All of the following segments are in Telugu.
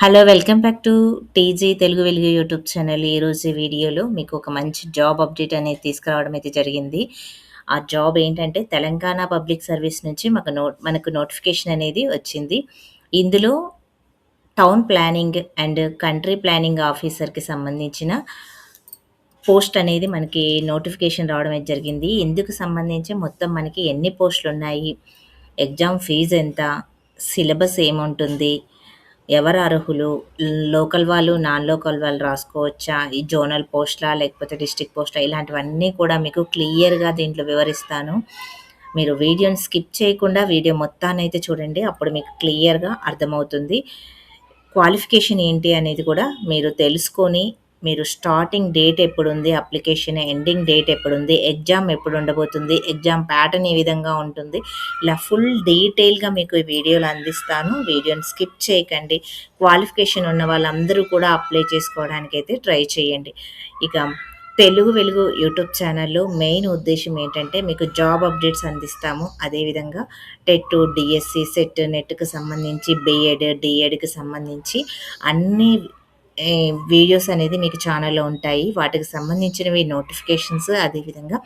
Hello! Welcome back to TG Telugu వెలుగు యూట్యూబ్ ఛానల్. ఈరోజు ఈ వీడియోలో మీకు ఒక మంచి జాబ్ అప్డేట్ అనేది తీసుకురావడం అయితే జరిగింది. ఆ జాబ్ ఏంటంటే తెలంగాణ పబ్లిక్ సర్వీస్ నుంచి మనకు నోటిఫికేషన్ అనేది వచ్చింది. ఇందులో town planning and country planning ఆఫీసర్‌కి సంబంధించిన పోస్ట్ అనేది మనకి నోటిఫికేషన్ రావడం అయితే జరిగింది. ఇందుకు సంబంధించి మొత్తం మనకి ఎన్ని పోస్టులున్నాయి, ఎగ్జామ్ ఫీజ్ ఎంత, సిలబస్ ఏముంటుంది, ఎవరు అర్హులు, లోకల్ వాళ్ళు, నాన్ లోకల్ వాళ్ళు రాసుకోవచ్చా, ఈ జోనల్ పోస్ట్‌లా లేకపోతే డిస్ట్రిక్ట్ పోస్టా ఇలాంటివన్నీ కూడా మీకు క్లియర్‌గా దీంట్లో వివరిస్తాను. మీరు వీడియోని స్కిప్ చేయకుండా వీడియో మొత్తాన్నయితే చూడండి. అప్పుడు మీకు క్లియర్‌గా అర్థమవుతుంది. క్వాలిఫికేషన్ ఏంటి అనేది కూడా మీరు తెలుసుకొని, మీరు స్టార్టింగ్ డేట్ ఎప్పుడుంది, అప్లికేషన్ ఎండింగ్ డేట్ ఎప్పుడుంది, ఎగ్జామ్ ఎప్పుడు ఉండబోతుంది, ఎగ్జామ్ ప్యాటర్న్ ఏ విధంగా ఉంటుంది, ఇలా ఫుల్ డీటెయిల్‌గా మీకు ఈ వీడియోలో అందిస్తాను. వీడియోని స్కిప్ చేయకండి. క్వాలిఫికేషన్ ఉన్న వాళ్ళందరూ కూడా అప్లై చేసుకోవడానికైతే ట్రై చేయండి. ఇక తెలుగు వెలుగు యూట్యూబ్ ఛానల్‌లో మెయిన్ ఉద్దేశ్యం ఏంటంటే మీకు జాబ్ అప్డేట్స్ అందిస్తాము. అదేవిధంగా టెట్, డీఎస్సీ, సెట్, నెట్‌కి సంబంధించి బీఎడ్, డీఎడ్‌కి సంబంధించి అన్ని వీడియోస్ అనేది మీకు ఛానల్‌లో ఉంటాయి. వాటికి సంబంధించినవి నోటిఫికేషన్స్, అదేవిధంగా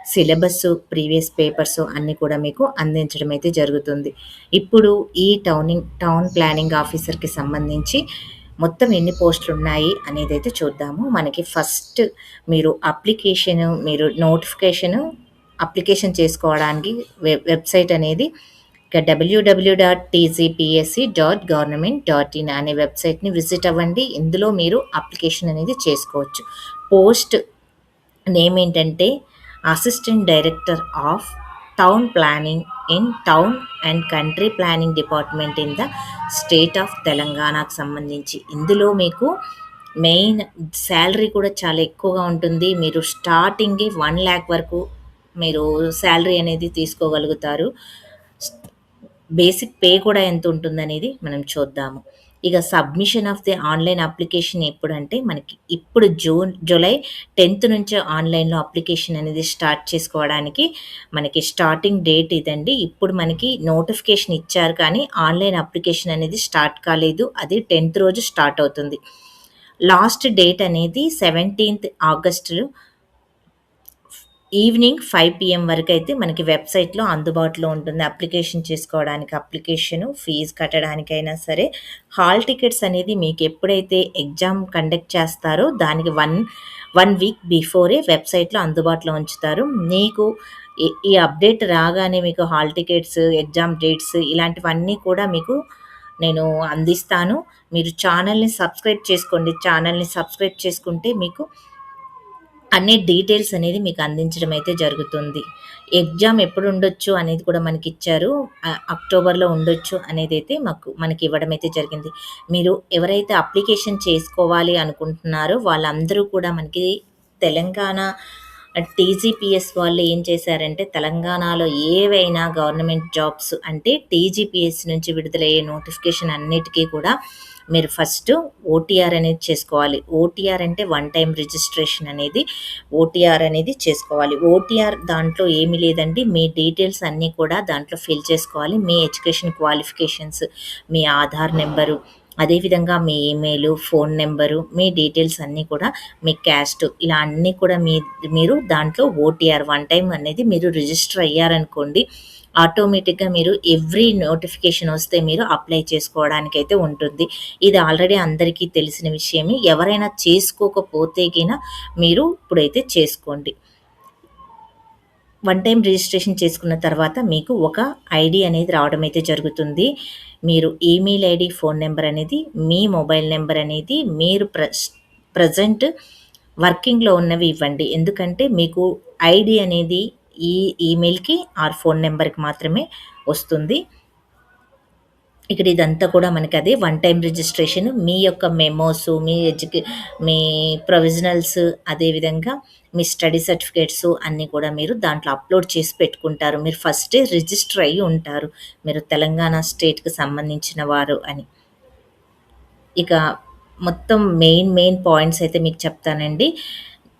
సిలబస్సు, ప్రీవియస్ పేపర్సు అన్నీ కూడా మీకు అందించడం అయితే జరుగుతుంది. ఇప్పుడు ఈ టౌన్ ప్లానింగ్ ఆఫీసర్‌కి సంబంధించి మొత్తం ఎన్ని పోస్టులున్నాయి అనేదైతే చూద్దాము. మనకి ఫస్ట్ మీరు అప్లికేషన్ చేసుకోవడానికి వెబ్‌సైట్ అనేది ఇక www.tcpsc.government.in అనే వెబ్‌సైట్‌ని విజిట్ అవ్వండి. ఇందులో మీరు అప్లికేషన్ అనేది చేసుకోవచ్చు. పోస్ట్ నేమ్ ఏంటంటే assistant director of town planning in town and country planning department in the state of తెలంగాణకు సంబంధించి. ఇందులో మీకు మెయిన్ శాలరీ కూడా చాలా ఎక్కువగా ఉంటుంది. మీరు స్టార్టింగే 1,00,000 వరకు మీరు శాలరీ అనేది తీసుకోగలుగుతారు. బేసిక్ పే కూడా ఎంత ఉంటుందనేది మనం చూద్దాము. ఇక submission of the online application ఎప్పుడంటే మనకి ఇప్పుడు జూలై 10థ్ నుంచే ఆన్‌లైన్‌లో అప్లికేషన్ అనేది స్టార్ట్ చేసుకోవడానికి మనకి స్టార్టింగ్ డేట్ ఇదండి. ఇప్పుడు మనకి నోటిఫికేషన్ ఇచ్చారు కానీ ఆన్‌లైన్ అప్లికేషన్ అనేది స్టార్ట్ కాలేదు. అది 10థ్ రోజు స్టార్ట్ అవుతుంది. లాస్ట్ డేట్ అనేది 17థ్ ఆగస్టు ఈవినింగ్ 5 పీఎం వరకైతే మనకి వెబ్‌సైట్‌లో అందుబాటులో ఉంటుంది. అప్లికేషన్ చేసుకోవడానికి, అప్లికేషను, ఫీజు కట్టడానికైనా సరే. హాల్ టికెట్స్ అనేది మీకెప్పుడైతే ఎగ్జామ్ కండక్ట్ చేస్తారో దానికి 1 వీక్ బిఫోరే వెబ్‌సైట్‌లో అందుబాటులో ఉంచుతారు. మీకు ఈ అప్డేట్ రాగానే మీకు హాల్ టికెట్స్, ఎగ్జామ్ డేట్స్ ఇలాంటివన్నీ కూడా మీకు నేను అందిస్తాను. మీరు ఛానల్‌ని సబ్స్క్రైబ్ చేసుకోండి. ఛానల్‌ని సబ్స్క్రైబ్ చేసుకుంటే మీకు అన్ని డీటెయిల్స్ అనేది మీకు అందించడం అయితే జరుగుతుంది. ఎగ్జామ్ ఎప్పుడుండొచ్చు అనేది కూడా మనకిచ్చారు. అక్టోబర్‌లో ఉండొచ్చు అనేదైతే మనకివ్వడం అయితే జరిగింది. మీరు ఎవరైతే అప్లికేషన్ చేసుకోవాలి అనుకుంటున్నారో వాళ్ళందరూ కూడా మనకి తెలంగాణ టీజీపీఎస్ వాళ్ళు ఏం చేశారంటే తెలంగాణలో ఏవైనా గవర్నమెంట్ జాబ్స్ అంటే టీజీపీఎస్ నుంచి విడుదలయ్యే నోటిఫికేషన్ అన్నిటికీ కూడా మీరు ఫస్ట్ ఓటీఆర్ అనేది చేసుకోవాలి. ఓటీఆర్ అంటే వన్ టైమ్ రిజిస్ట్రేషన్ అనేది ఓటీఆర్ అనేది చేసుకోవాలి. ఓటీఆర్ దాంట్లో ఏమీ లేదండి. మీ డీటెయిల్స్ అన్నీ కూడా దాంట్లో ఫిల్ చేసుకోవాలి. మీ ఎడ్యుకేషన్ క్వాలిఫికేషన్స్, మీ ఆధార్ నెంబరు, అదేవిధంగా మీ ఈమెయిలు, ఫోన్ నెంబరు, మీ డీటెయిల్స్ అన్నీ కూడా మీ క్యాస్ట్ ఇలా అన్నీ కూడా మీరు దాంట్లో ఓటీఆర్ వన్ టైమ్ అనేది మీరు రిజిస్టర్ అయ్యారనుకోండి ఆటోమేటిక్‌గా మీరు ఎవ్రీ నోటిఫికేషన్ వస్తే మీరు అప్లై చేసుకోవడానికైతే ఉంటుంది. ఇది ఆల్రెడీ అందరికీ తెలిసిన విషయమే. ఎవరైనా చేసుకోకపోతే మీరు ఇప్పుడైతే చేసుకోండి. వన్ టైమ్ రిజిస్ట్రేషన్ చేసుకున్న తర్వాత మీకు ఒక ఐడీ అనేది రావడం అయితే జరుగుతుంది. మీరు ఈమెయిల్ ఐడీ, ఫోన్ నెంబర్ అనేది, మీ మొబైల్ నెంబర్ అనేది మీరు ప్రెజెంట్ వర్కింగ్‌లో ఉన్నవి ఇవ్వండి. ఎందుకంటే మీకు ఐడీ అనేది ఈ ఈమెయిల్‌కి ఆర్ ఫోన్ నెంబర్‌కి మాత్రమే వస్తుంది. ఇక్కడ ఇదంతా కూడా మనకదే వన్ టైమ్ రిజిస్ట్రేషన్. మీ యొక్క మెమోస్, మీ ప్రొవిజనల్స్, అదేవిధంగా మీ స్టడీ సర్టిఫికేట్స్ అన్నీ కూడా మీరు దాంట్లో అప్లోడ్ చేసి పెట్టుకుంటారు. మీరు ఫస్టే రిజిస్టర్ అయ్యి ఉంటారు. మీరు తెలంగాణ స్టేట్‌కి సంబంధించిన వారు అని. ఇక మొత్తం మెయిన్ పాయింట్స్ అయితే మీకు చెప్తానండి.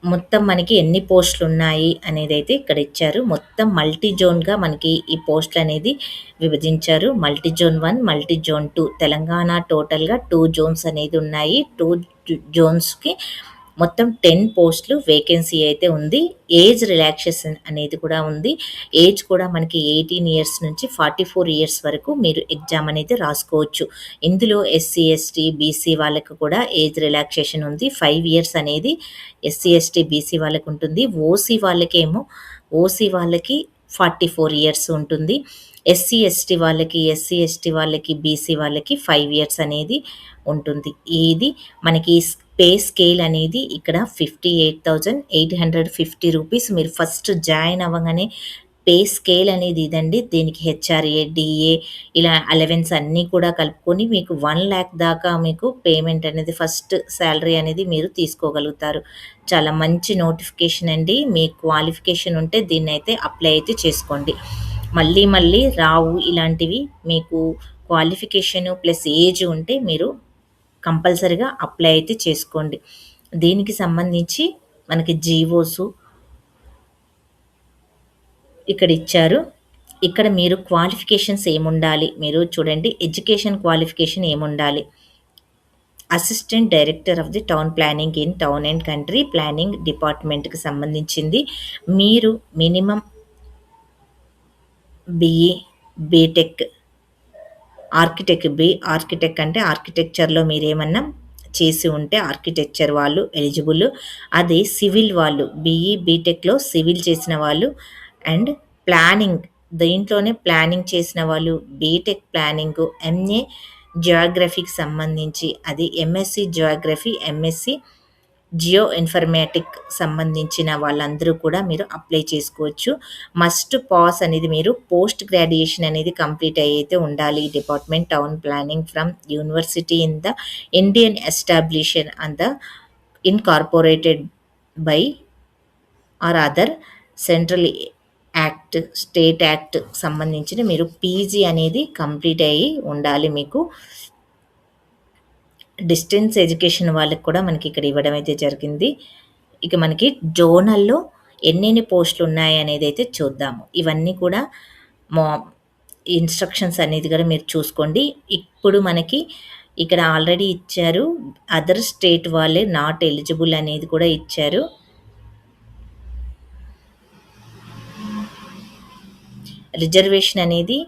మొత్తం మనకి ఎన్ని పోస్టులున్నాయి అనేదైతే ఇక్కడ ఇచ్చారు. మొత్తం మల్టీ జోన్‌గా మనకి ఈ పోస్టులనేది విభజించారు. Multi zone 1, multi zone 2 Telangana టోటల్‌గా 2 జోన్స్ అనేది ఉన్నాయి. 2 జోన్స్‌కి మొత్తం 10 పోస్టులు వేకెన్సీ అయితే ఉంది. ఏజ్ రిలాక్సేషన్ అనేది కూడా ఉంది. ఏజ్ కూడా మనకి 18 ఇయర్స్ నుంచి 44 ఇయర్స్ వరకు మీరు ఎగ్జామ్ అనేది రాసుకోవచ్చు. ఇందులో ఎస్సీ, ఎస్టీ, బీసీ వాళ్ళకి కూడా ఏజ్ రిలాక్సేషన్ ఉంది. 5 ఇయర్స్ అనేది ఎస్సీ, ఎస్టీ, బీసీ వాళ్ళకుంటుంది. ఓసీ వాళ్ళకి 44 ఇయర్స్ ఉంటుంది. ఎస్సీ, ఎస్టీ వాళ్ళకి, బీసీ వాళ్ళకి 5 ఇయర్స్ అనేది ఉంటుంది. ఇది మనకి పే స్కేల్ అనేది ఇక్కడ 58,850 రూపీస్. మీరు ఫస్ట్ జాయిన్ అవ్వగానే పే స్కేల్ అనేది ఇదండి. దీనికి హెచ్ఆర్ఏ, డిఏ ఇలా అలవెన్స్ అన్నీ కూడా కలుపుకొని మీకు 1,00,000 దాకా మీకు పేమెంట్ అనేది ఫస్ట్ సాలరీ అనేది మీరు తీసుకోగలుగుతారు. చాలా మంచి నోటిఫికేషన్ అండి. మీ క్వాలిఫికేషన్ ఉంటే దీన్నైతే అప్లై అయితే చేసుకోండి. మళ్ళీ మళ్ళీ రావు ఇలాంటివి. మీకు క్వాలిఫికేషను ప్లస్ ఏజ్ ఉంటే మీరు కంపల్సరీగా అప్లై అయితే చేసుకోండి. దీనికి సంబంధించి మనకి జీవోసు ఇక్కడ ఇచ్చారు. ఇక్కడ మీరు క్వాలిఫికేషన్స్ ఏముండాలి, మీరు చూడండి ఎడ్యుకేషన్ క్వాలిఫికేషన్ ఏముండాలి. Assistant director of the town planning in town and country planning డిపార్ట్మెంట్కి సంబంధించింది. మీరు మినిమం బీఈ, బీటెక్, ఆర్కిటెక్ట్ అంటే ఆర్కిటెక్చర్‌లో మీరేమన్నా చేసి ఉంటే ఆర్కిటెక్చర్ వాళ్ళు ఎలిజిబుల్. అదే సివిల్ వాళ్ళు బీఈ, బీటెక్‌లో సివిల్ చేసిన వాళ్ళు అండ్ ప్లానింగ్ దీంట్లోనే ప్లానింగ్ చేసిన వాళ్ళు బీటెక్ ప్లానింగు, ఎంఏ జియోగ్రఫీకి సంబంధించి అది MSc geography, MSc geo informatic సంబంధించిన వాళ్ళందరూ కూడా మీరు అప్లై చేసుకోవచ్చు. మస్ట్ పాస్ అనేది మీరు పోస్ట్ గ్రాడ్యుయేషన్ అనేది కంప్లీట్ అయితే ఉండాలి. Department town planning from university in the Indian establishment and the incorporated by or other central act, state act సంబంధించిన మీరు పీజీ అనేది కంప్లీట్ అయ్యి ఉండాలి మీకు. డిస్టెన్స్ ఎడ్యుకేషన్ వాళ్ళకి కూడా మనకి ఇక్కడ ఇవ్వడం అయితే జరిగింది. ఇక మనకి జోనల్‌లో ఎన్నెన్ని పోస్టులు ఉన్నాయి అనేది అయితే చూద్దాము. ఇవన్నీ కూడా మా ఇన్‌స్ట్రక్షన్స్ అనేది కూడా మీరు చూసుకోండి. ఇప్పుడు మనకి ఇక్కడ ఆల్రెడీ ఇచ్చారు. అదర్ స్టేట్ వాళ్ళే నాట్ ఎలిజిబుల్ అనేది కూడా ఇచ్చారు. రిజర్వేషన్ అనేది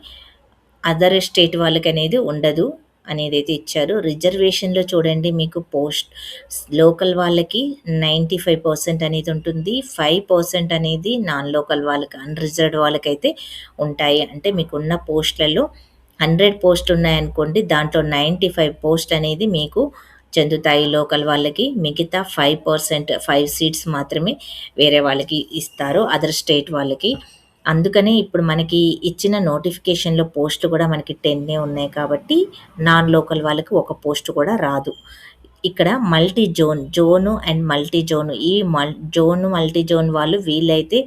అదర్ స్టేట్ వాళ్ళకనేది ఉండదు అనేదైతే ఇచ్చారు. రిజర్వేషన్‌లో చూడండి మీకు లోకల్ వాళ్ళకి 95% అనేది ఉంటుంది. 5% అనేది నాన్ లోకల్ వాళ్ళకి, అన్‌రిజర్వ్డ్ వాళ్ళకైతే ఉంటాయి. అంటే మీకున్న పోస్టులలో 100 పోస్టులు ఉన్నాయనుకోండి, దాంట్లో 95 పోస్ట్ అనేది మీకు చెందుతాయి లోకల్ వాళ్ళకి. మిగతా 5%, 5 సీట్స్ మాత్రమే వేరే వాళ్ళకి ఇస్తారు, అదర్ స్టేట్ వాళ్ళకి. అందుకనే ఇప్పుడు మనకి ఇచ్చిన నోటిఫికేషన్‌లో పోస్టులు కూడా మనకి 10 ఉన్నాయి కాబట్టి నాన్ లోకల్ వాళ్ళకి ఒక పోస్ట్ కూడా రాదు. ఇక్కడ జోను అండ్ మల్టీ జోన్. ఈ మల్టీ జోన్ వాళ్ళు వీళ్ళైతే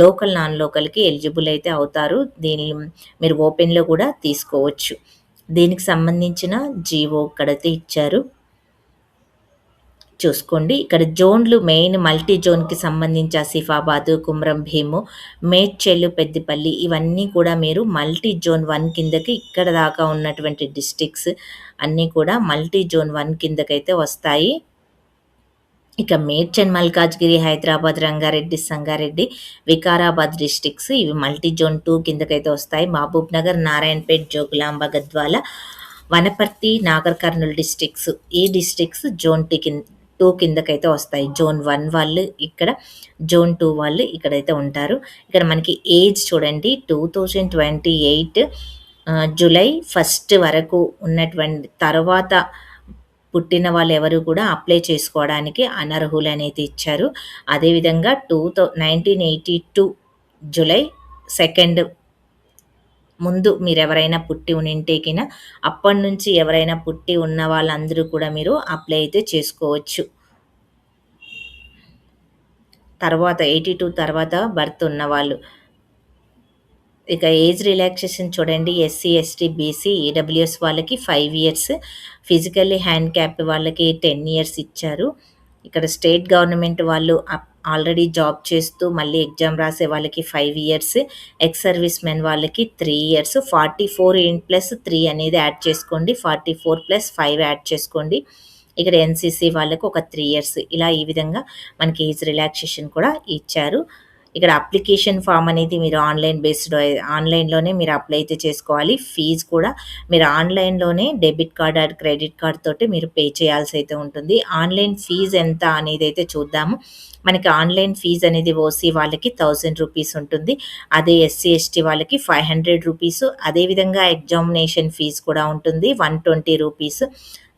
లోకల్, నాన్ లోకల్‌కి ఎలిజిబుల్ అయితే అవుతారు. దీన్ని మీరు ఓపెన్‌లో కూడా తీసుకోవచ్చు. దీనికి సంబంధించిన జీవో ఇక్కడైతే ఇచ్చారు. చూసుకోండి. ఇక్కడ జోన్‌లు మెయిన్ మల్టీ జోన్‌కి సంబంధించి ఆసిఫాబాద్, కుమ్రం భీము, మేడ్చల్, పెద్దపల్లి ఇవన్నీ కూడా మీరు మల్టీ జోన్ 1 కిందకి ఇక్కడ దాకా ఉన్నటువంటి డిస్ట్రిక్ట్స్ అన్నీ కూడా మల్టీ జోన్ 1 కిందకైతే వస్తాయి. ఇక మేడ్చల్, మల్కాజ్గిరి, హైదరాబాద్, రంగారెడ్డి, సంగారెడ్డి, వికారాబాద్ డిస్ట్రిక్ట్స్ ఇవి మల్టీ జోన్ 2 కిందకైతే వస్తాయి. మహబూబ్ నగర్, నారాయణపేట్, జోగులాంబ, గద్వాల, వనపర్తి, నాగర్ కర్నూల్ డిస్ట్రిక్ట్స్ ఈ డిస్ట్రిక్ట్స్ జోన్ 2 కిందకైతే వస్తాయి. జోన్ 1 వాళ్ళు ఇక్కడ, జోన్ 2 వాళ్ళు ఇక్కడైతే ఉంటారు. ఇక్కడ మనకి ఏజ్ చూడండి 2028 జూలై 1 వరకు ఉన్నటువంటి తర్వాత పుట్టిన వాళ్ళు ఎవరు కూడా అప్లై చేసుకోవడానికి అనర్హులు అనేది ఇచ్చారు. అదేవిధంగా 1982 జూలై 2 ముందు మీరెవరైనా పుట్టి ఉంటేకిన అప్పటి నుంచి ఎవరైనా పుట్టి ఉన్న వాళ్ళందరూ కూడా మీరు అప్లై అయితే చేసుకోవచ్చు. తర్వాత 82 తర్వాత బర్త్ ఉన్నవాళ్ళు. ఇక ఏజ్ రిలాక్సేషన్ చూడండి ఎస్సీ, ఎస్టీ, బీసీ, ఈడబ్ల్యూఎస్ వాళ్ళకి 5 ఇయర్స్, ఫిజికల్లీ హ్యాండిక్యాప్ వాళ్ళకి 10 ఇయర్స్ ఇచ్చారు. ఇక్కడ స్టేట్ గవర్నమెంట్ వాళ్ళు ఆల్రెడీ జాబ్ చేస్తూ మళ్ళీ ఎగ్జామ్ రాసే వాళ్ళకి 5 ఇయర్స్, ఎక్స్ సర్వీస్ మెన్ వాళ్ళకి 3 ఇయర్స్, 44 ప్లస్ 3 అనేది యాడ్ చేసుకోండి. 44 ప్లస్ 5 యాడ్ చేసుకోండి. ఇక్కడ ఎన్‌సీసీ వాళ్ళకి ఒక 3 ఇయర్స్. ఇలా ఈ విధంగా మనకి ఏజ్ రిలాక్సేషన్ కూడా ఇచ్చారు. ఇక్కడ అప్లికేషన్ ఫామ్ అనేది మీరు ఆన్‌లైన్‌లోనే మీరు అప్లై అయితే చేసుకోవాలి. ఫీజ్ కూడా మీరు ఆన్‌లైన్‌లోనే debit card or credit card తోటి మీరు పే చేయాల్సయితే ఉంటుంది. ఆన్‌లైన్ ఫీజ్ ఎంత అనేదైతే చూద్దాము. మనకి ఆన్‌లైన్ ఫీజ్ అనేది ఓసీ వాళ్ళకి ₹1000 ఉంటుంది. అదే ఎస్సీ, ఎస్టీ వాళ్ళకి ₹500. అదేవిధంగా ఎగ్జామినేషన్ ఫీజ్ కూడా ఉంటుంది ₹120.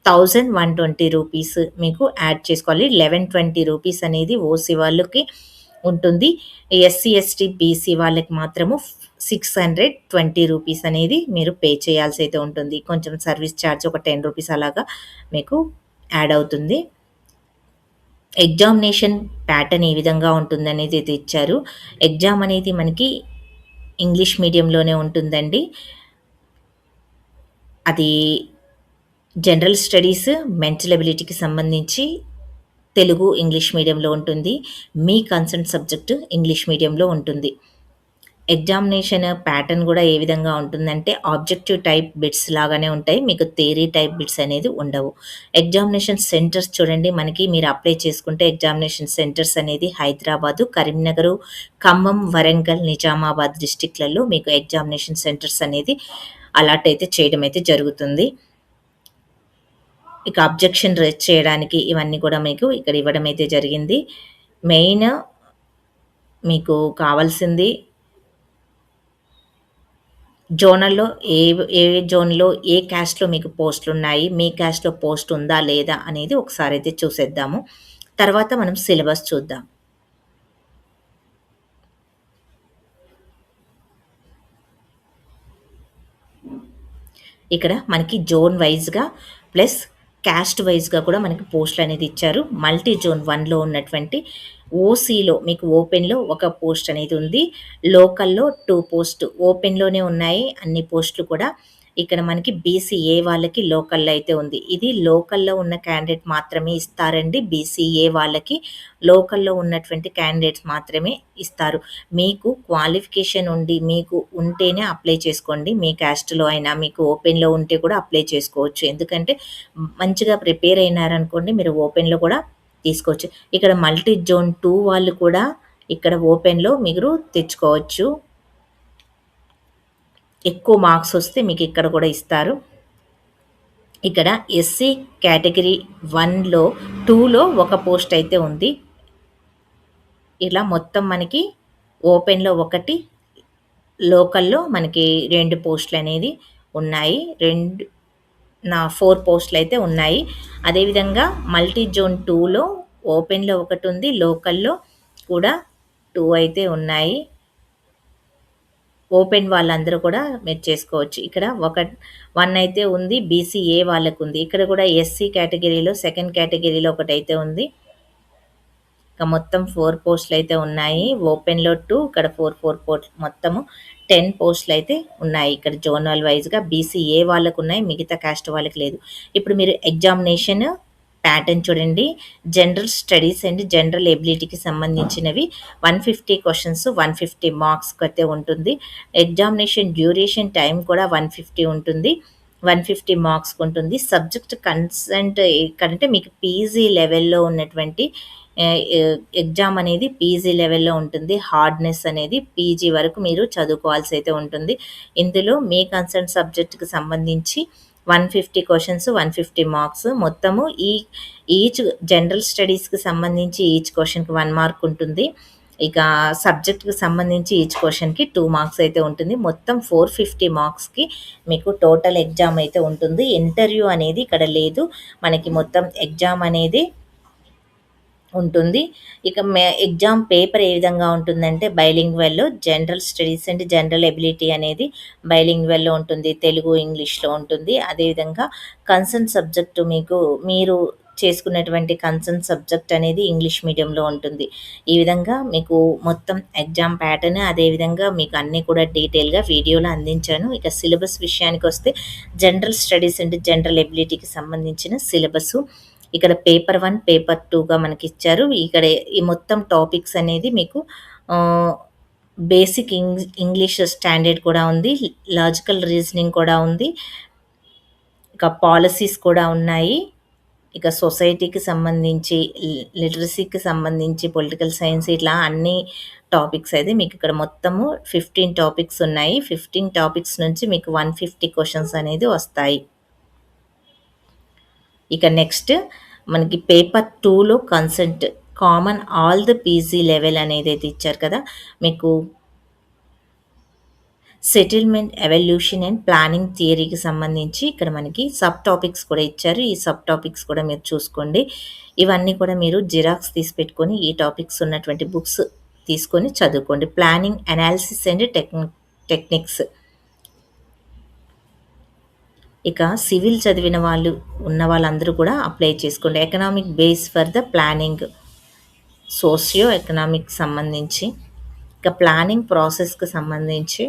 ₹1120 మీకు యాడ్ చేసుకోవాలి. ₹1120 అనేది ఓసీ వాళ్ళకి ఉంటుంది. ఎస్సీ, ఎస్టీ, బీసీ వాళ్ళకి మాత్రము ₹620 అనేది మీరు పే చేయాల్సయితే ఉంటుంది. కొంచెం సర్వీస్ ఛార్జ్ ఒక ₹10 అలాగా మీకు యాడ్ అవుతుంది. ఎగ్జామినేషన్ ప్యాటర్న్ ఏ విధంగా ఉంటుందనేది అయితే ఇచ్చారు. ఎగ్జామ్ అనేది మనకి ఇంగ్లీష్ మీడియంలోనే ఉంటుందండి. అది జనరల్ స్టడీస్, మెంటల్ ఎబిలిటీకి సంబంధించి తెలుగు, ఇంగ్లీష్ మీడియంలో ఉంటుంది. మీ కన్సర్న్ సబ్జెక్ట్ ఇంగ్లీష్ మీడియంలో ఉంటుంది. ఎగ్జామినేషన్ ప్యాటర్న్ గూడా ఏ విధంగా ఉంటుందంటే, ఆబ్జెక్టివ్ టైప్ బిట్స్ లాగానే ఉంటాయి. మీకు థియరీ టైప్ బిట్స్ అనేది ఉండవు. ఎగ్జామినేషన్ సెంటర్స్ చూడండి, మనకి మీరు అప్లై చేసుకుంటే ఎగ్జామినేషన్ సెంటర్స్ అనేది హైదరాబాదు, కరీంనగరు, ఖమ్మం, వరంగల్, నిజామాబాద్ డిస్ట్రిక్ట్‌లలో మీకు ఎగ్జామినేషన్ సెంటర్స్ అనేది అలాట్ అయితే చేయడం అయితే జరుగుతుంది. ఇక అబ్జెక్షన్ రైజ్ చేయడానికి ఇవన్నీ కూడా మీకు ఇక్కడ ఇవ్వడం అయితే జరిగింది. మెయిన్ మీకు కావాల్సింది జోనల్‌లో ఏ జోన్‌లో ఏ క్యాస్ట్‌లో మీకు పోస్టులున్నాయి, మీ క్యాస్ట్‌లో పోస్ట్ ఉందా లేదా అనేది ఒకసారైతే చూసేద్దాము. తర్వాత మనం సిలబస్ చూద్దాం. ఇక్కడ మనకి జోన్ వైస్‌గా ప్లస్ క్యాస్ట్ వైస్‌గా కూడా మనకి పోస్టులనేది ఇచ్చారు. మల్టీ జోన్ 1లో ఉన్నటువంటి ఓసీలో మీకు ఓపెన్‌లో ఒక పోస్ట్ అనేది ఉంది. లోకల్‌లో 2 పోస్ట్ ఓపెన్‌లోనే ఉన్నాయి అన్ని పోస్టులు కూడా. ఇక్కడ మనకి బీసీఏ వాళ్ళకి లోకల్‌లో అయితే ఉంది. ఇది లోకల్‌లో ఉన్న క్యాండిడేట్ మాత్రమే ఇస్తారండి. బీసీఏ వాళ్ళకి లోకల్‌లో ఉన్నటువంటి క్యాండిడేట్స్ మాత్రమే ఇస్తారు. మీకు క్వాలిఫికేషన్ ఉండి మీకు ఉంటేనే అప్లై చేసుకోండి. మీ క్యాస్ట్‌లో అయినా మీకు ఓపెన్‌లో ఉంటే కూడా అప్లై చేసుకోవచ్చు. ఎందుకంటే మంచిగా ప్రిపేర్ అయినారనుకోండి మీరు ఓపెన్‌లో కూడా తీసుకోవచ్చు. ఇక్కడ మల్టీ జోన్ 2 వాళ్ళు కూడా ఇక్కడ ఓపెన్‌లో మీరు తెచ్చుకోవచ్చు. ఎక్కువ మార్క్స్ వస్తే మీకు ఇక్కడ కూడా ఇస్తారు. ఇక్కడ ఎస్సీ కేటగిరీ 1లో 2లో ఒక పోస్ట్ అయితే ఉంది. ఇలా మొత్తం మనకి ఓపెన్‌లో 1, లోకల్‌లో మనకి 2 పోస్టులనేది ఉన్నాయి. 4 పోస్టులయితే ఉన్నాయి. అదేవిధంగా మల్టీ జోన్ 2లో ఓపెన్‌లో ఒకటుంది. లోకల్‌లో కూడా 2 అయితే ఉన్నాయి. ఓపెన్ వాళ్ళందరూ కూడా మీరు చేసుకోవచ్చు. ఇక్కడ 1 అయితే ఉంది. బీసీఏ వాళ్ళకుంది. ఇక్కడ కూడా ఎస్సీ కేటగిరీలో సెకండ్ కేటగిరీలో ఒకటైతే ఉంది. ఇక మొత్తం 4 పోస్టులయితే ఉన్నాయి. ఓపెన్‌లో 2 ఇక్కడ 4 మొత్తము 10 పోస్టులయితే ఉన్నాయి. ఇక్కడ జోనల్ వైస్‌గా బీసీఏ వాళ్ళకున్నాయి. మిగతా కాస్ట్ వాళ్ళకి లేదు. ఇప్పుడు మీరు ఎగ్జామినేషన్ ప్యాటర్న్ చూడండి. జనరల్ స్టడీస్ అండ్ జనరల్ ఎబిలిటీకి సంబంధించినవి 150 క్వెషన్స్ 150 మార్క్స్‌కైతే ఉంటుంది. ఎగ్జామినేషన్ డ్యూరేషన్ టైం కూడా 150 ఉంటుంది. 150 మార్క్స్‌కుంటుంది. సబ్జెక్ట్ కన్సెంట్ ఎక్కడంటే మీకు పీజీ లెవెల్‌లో ఉన్నటువంటి ఎగ్జామ్ అనేది పీజీ లెవెల్‌లో ఉంటుంది. హార్డ్‌నెస్ అనేది పీజీ వరకు మీరు చదువుకోవాల్సయితే ఉంటుంది. ఇందులో మీ కన్సర్న్ సబ్జెక్ట్‌కి సంబంధించి 150 క్వెషన్స్ 150 మార్క్స్ మొత్తము ఈచ్ జనరల్ స్టడీస్‌కి సంబంధించి ఈచ్ క్వెషన్‌కి 1 మార్క్ ఉంటుంది. ఇక సబ్జెక్ట్‌కి సంబంధించి ఈచ్ క్వెషన్‌కి 2 మార్క్స్ అయితే ఉంటుంది. మొత్తం 450 మార్క్స్‌కి మీకు టోటల్ ఎగ్జామ్ అయితే ఉంటుంది. ఇంటర్వ్యూ అనేది ఇక్కడ లేదు. మనకి మొత్తం ఎగ్జామ్ అనేది ఉంటుంది. ఇక ఎగ్జామ్ పేపర్ ఏ విధంగా ఉంటుందంటే బైలింగ్వల్‌లో general studies and general ability అనేది బైలింగ్వల్‌లో ఉంటుంది. తెలుగు, ఇంగ్లీష్‌లో ఉంటుంది. అదేవిధంగా కన్సర్న్ సబ్జెక్టు మీరు చేసుకున్నటువంటి కన్సర్న్ సబ్జెక్ట్ అనేది ఇంగ్లీష్ మీడియంలో ఉంటుంది. ఈ విధంగా మీకు మొత్తం ఎగ్జామ్ ప్యాటర్న్ అదేవిధంగా మీకు అన్నీ కూడా డీటెయిల్‌గా వీడియోలో అందించాను. ఇక సిలబస్ విషయానికొస్తే జనరల్ స్టడీస్ అండ్ జనరల్ ఎబిలిటీకి సంబంధించిన సిలబసు ఇక్కడ పేపర్ 1, పేపర్ 2గా మనకిచ్చారు. ఇక్కడ ఈ మొత్తం టాపిక్స్ అనేది మీకు ఆహ్, బేసిక్ ఇంగ్లీష్ స్టాండర్డ్ కూడా ఉంది. లాజికల్ రీజనింగ్ కూడా ఉంది. ఇక పాలిసీస్ కూడా ఉన్నాయి. ఇక సొసైటీకి సంబంధించి, లిటరసీకి సంబంధించి, పొలిటికల్ సైన్స్ ఇట్లా అన్ని టాపిక్స్ అయితే మీకిక్కడ మొత్తము 15 టాపిక్స్ ఉన్నాయి. 15 టాపిక్స్ నుంచి మీకు 150 క్వెషన్స్ అనేది వస్తాయి. ఇక నెక్స్ట్ మనకి పేపర్ 2లో consent common all the PG level అనేదైతే ఇచ్చారు కదా! మీకు సెటిల్మెంట్, ఎవల్యూషన్ అండ్ ప్లానింగ్ థియరీకి సంబంధించి ఇక్కడ మనకి సబ్ టాపిక్స్ కూడా ఇచ్చారు. ఈ సబ్ టాపిక్స్ కూడా మీరు చూసుకోండి. ఇవన్నీ కూడా మీరు జిరాక్స్ తీసి పెట్టుకొని ఈ టాపిక్స్ ఉన్నటువంటి బుక్స్ తీసుకొని చదువుకోండి. Planning, analysis and techniques. ఇక సివిల్ చదివిన వాళ్ళు ఉన్న వాళ్ళందరూ కూడా అప్లై చేసుకోండి. Economic base for the planning, socio economic సంబంధించి, ఇక ప్లానింగ్ ప్రాసెస్‌కి సంబంధించి,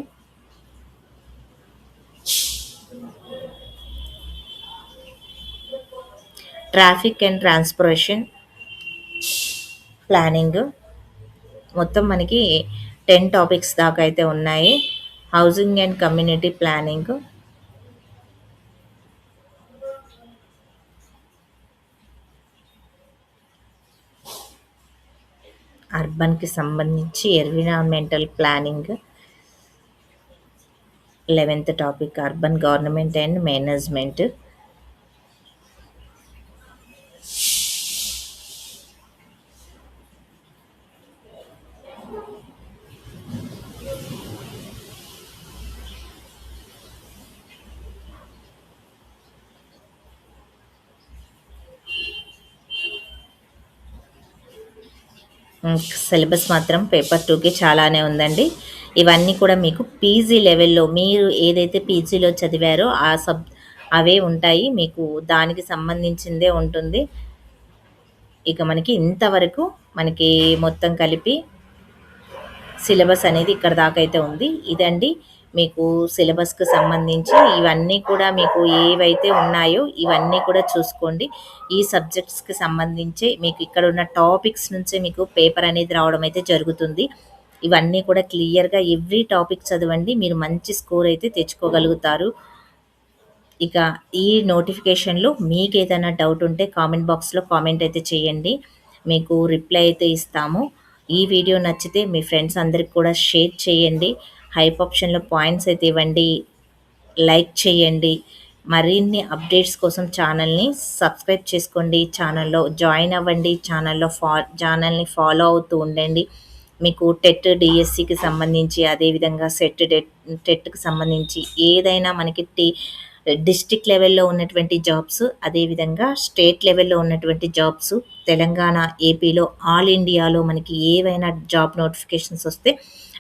ట్రాఫిక్ అండ్ ట్రాన్స్‌పోర్టేషన్ ప్లానింగ్, మొత్తం మనకి 10 టాపిక్స్ దాకా అయితే ఉన్నాయి. హౌసింగ్ అండ్ కమ్యూనిటీ ప్లానింగ్, అర్బన్‌కి సంబంధించి environmental planning, 11th topic urban government and management. Syllabus మాత్రం పేపర్ 2కి చాలానే ఉందండి. ఇవన్నీ కూడా మీకు పీజీ లెవెల్‌లో మీరు ఏదైతే పీజీలో చదివారో అవే ఉంటాయి. మీకు దానికి సంబంధించిందే ఉంటుంది. ఇక మనకి ఇంతవరకు మనకి మొత్తం కలిపి సిలబస్ అనేది ఇక్కడ దాకా అయితే ఉంది. ఇదండి మీకు సిలబస్‌కి సంబంధించి ఇవన్నీ కూడా మీకు ఏవైతే ఉన్నాయో ఇవన్నీ కూడా చూసుకోండి. ఈ సబ్జెక్ట్స్‌కి సంబంధించి మీకు ఇక్కడ ఉన్న టాపిక్స్ నుంచే మీకు పేపర్ అనేది రావడం అయితే జరుగుతుంది. ఇవన్నీ కూడా క్లియర్‌గా ఎవ్రీ టాపిక్ చదవండి. మీరు మంచి స్కోర్ అయితే తెచ్చుకోగలుగుతారు. ఇక ఈ నోటిఫికేషన్‌లో మీకేదైనా డౌట్ ఉంటే కామెంట్ బాక్స్‌లో కామెంట్ అయితే చేయండి. మీకు రిప్లై అయితే ఇస్తాము. ఈ వీడియో నచ్చితే మీ ఫ్రెండ్స్ అందరికి కూడా షేర్ చేయండి. హైప్ ఆప్షన్‌లో పాయింట్స్ అయితే ఇవ్వండి. లైక్ చేయండి. మరిన్ని అప్డేట్స్ కోసం ఛానల్‌ని సబ్స్క్రైబ్ చేసుకోండి. ఛానల్‌లో జాయిన్ అవ్వండి. ఛానల్‌ని ఫాలో అవుతూ ఉండండి. మీకు టెట్, డీఎస్సీకి సంబంధించి అదేవిధంగా టెట్‌కి సంబంధించి ఏదైనా మనకి డిస్ట్రిక్ట్ లెవెల్‌లో ఉన్నటువంటి జాబ్స్, అదేవిధంగా స్టేట్ లెవెల్‌లో ఉన్నటువంటి జాబ్స్, తెలంగాణ, ఏపీలో, ఆల్ ఇండియాలో మనకి ఏవైనా జాబ్ నోటిఫికేషన్స్ వస్తే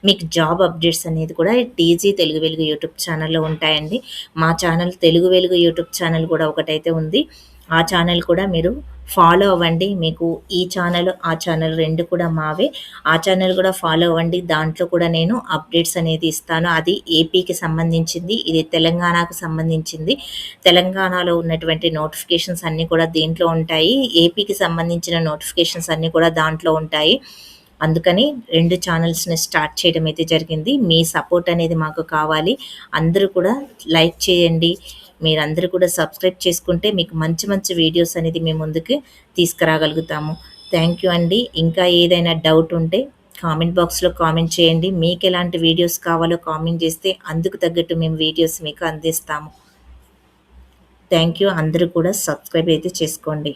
మీకు జాబ్ అప్డేట్స్ అనేది కూడా టీజీ తెలుగు వెలుగు యూట్యూబ్ ఛానల్‌లో ఉంటాయండి. మా ఛానల్ తెలుగు వెలుగు యూట్యూబ్ ఛానల్ కూడా ఒకటైతే ఉంది. ఆ ఛానల్ కూడా మీరు ఫాలో అవ్వండి. మీకు ఈ ఛానల్, ఆ ఛానల్ 2 కూడా మావే. ఆ ఛానల్ కూడా ఫాలో అవ్వండి. దాంట్లో కూడా నేను అప్డేట్స్ అనేది ఇస్తాను. అది ఏపీకి సంబంధించింది. ఇది తెలంగాణకు సంబంధించింది. తెలంగాణలో ఉన్నటువంటి నోటిఫికేషన్స్ అన్నీ కూడా దీంట్లో ఉంటాయి. ఏపీకి సంబంధించిన నోటిఫికేషన్స్ అన్నీ కూడా దాంట్లో ఉంటాయి. అందుకని 2 ఛానల్స్‌ని స్టార్ట్ చేయడం అయితే జరిగింది. మీ సపోర్ట్ అనేది మాకు కావాలి. అందరూ కూడా లైక్ చేయండి. మీరందరూ కూడా సబ్స్క్రైబ్ చేసుకుంటే మీకు మంచి మంచి వీడియోస్ అనేది మీ ముందుకు తీసుకురాగలుగుతాము. థ్యాంక్ యూ అండి. ఇంకా ఏదైనా డౌట్ ఉంటే కామెంట్ బాక్స్‌లో కామెంట్ చేయండి. మీకెలాంటి వీడియోస్ కావాలో కామెంట్ చేస్తే అందుకు తగ్గట్టు మేము వీడియోస్ మీకు అందిస్తాము. Thank you. అందరూ కూడా సబ్స్క్రైబ్ అయితే చేసుకోండి.